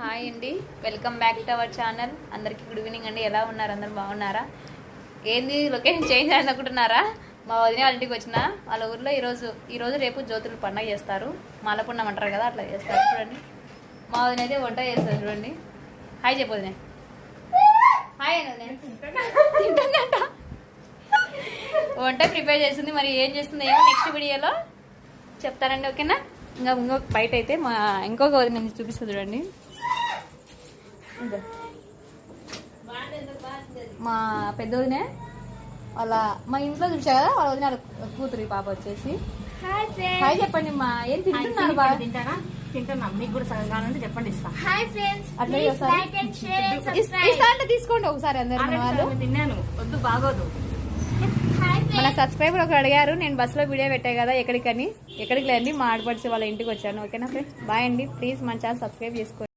Hi అండి, welcome back to our channel. అందరికీ good evening అండి. ఎలా ఉన్నారు? అందరు బాగున్నారా? ఏంది లొకేషన్ చేంజ్ అయింది అనుకుంటున్నారా? మా వదిన వాళ్ళ ఇంటికి వచ్చిన వాళ్ళ ఊర్లో ఈరోజు రేపు జ్యోతులు పండుగ చేస్తారు. మాలపున్నం అంటారు కదా, అట్లా చేస్తారు. చూడండి, మా వదిన అయితే వంట చేస్తారు. చూడండి, హాయ్ చెప్పు వదిన. హాయ్ తింటుందంట, వంట ప్రిపేర్ చేస్తుంది. మరి ఏం చేస్తుంది ఏమో నెక్స్ట్ వీడియోలో చెప్తారండి, ఓకేనా? ఇంకొక బయట అయితే మా ఇంకొక వదిన చూపిస్తుంది. చూడండి, మా పెద్ద వదినే వాళ్ళ మా ఇంట్లో చూసా కదా, వాళ్ళ వదిన కూతురు పాప వచ్చేసి హాయ్ చెప్పండి. మా ఏం తింటున్నారు? బాగా తింటారా? తింటున్నాం. మీకు కూడా సగం కావాలంటే చెప్పండి, ఇస్తా. అట్లా ఇస్తా అంటే తీసుకోండి ఒకసారి. అందరు తిన్నాను, వద్దు బాగోదు. మన సబ్స్క్రైబర్ ఒకరు అడిగారు, నేను బస్సులో వీడియో పెట్టా కదా ఎక్కడికి లేండి, మా ఆడపడిచి వాళ్ళ ఇంటికి వచ్చాను. ఓకేనా ఫ్రెండ్స్, బాయ్ అండి. ప్లీజ్ మన ఛానల్ సబ్స్క్రైబ్ చేసుకోండి.